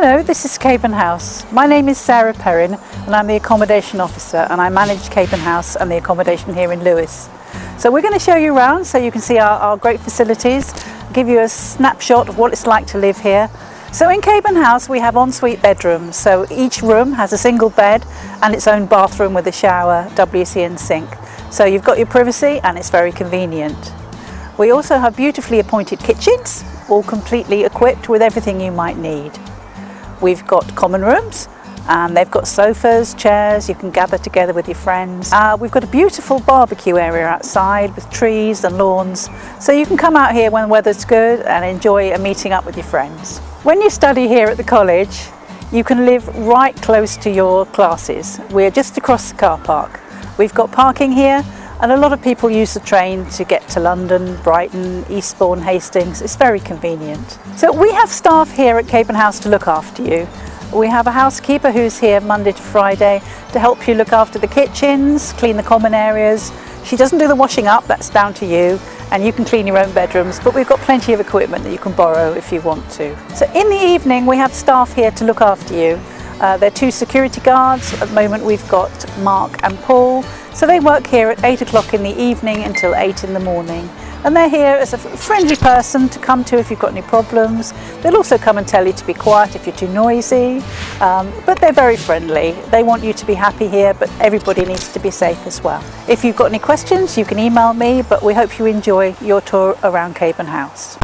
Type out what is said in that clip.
Hello, this is Caburn House. My name is Sarah Perrin and I'm the Accommodation Officer, and I manage Caburn House and the accommodation here in Lewes. So we're going to show you around so you can see our great facilities, give you a snapshot of what it's like to live here. So in Caburn House we have ensuite bedrooms, so each room has a single bed and its own bathroom with a shower, WC and sink. So you've got your privacy and it's very convenient. We also have beautifully appointed kitchens, all completely equipped with everything you might need. We've got common rooms and they've got sofas, chairs, you can gather together with your friends. We've got a beautiful barbecue area outside with trees and lawns, so you can come out here when the weather's good and enjoy a meeting up with your friends. When you study here at the college, you can live right close to your classes. We're just across the car park. We've got parking here, and a lot of people use the train to get to London, Brighton, Eastbourne, Hastings. It's very convenient. So we have staff here at Caburn House to look after you. We have a housekeeper who's here Monday to Friday to help you look after the kitchens, clean the common areas. She doesn't do the washing up, that's down to you, and you can clean your own bedrooms, but we've got plenty of equipment that you can borrow if you want to. So in the evening we have staff here to look after you. There are two security guards. At the moment we've got Mark and Paul. So they work here at 8 o'clock in the evening until 8 in the morning. And they're here as a friendly person to come to if you've got any problems. They'll also come and tell you to be quiet if you're too noisy. But they're very friendly. They want you to be happy here, but everybody needs to be safe as well. If you've got any questions, you can email me, but we hope you enjoy your tour around Caburn House.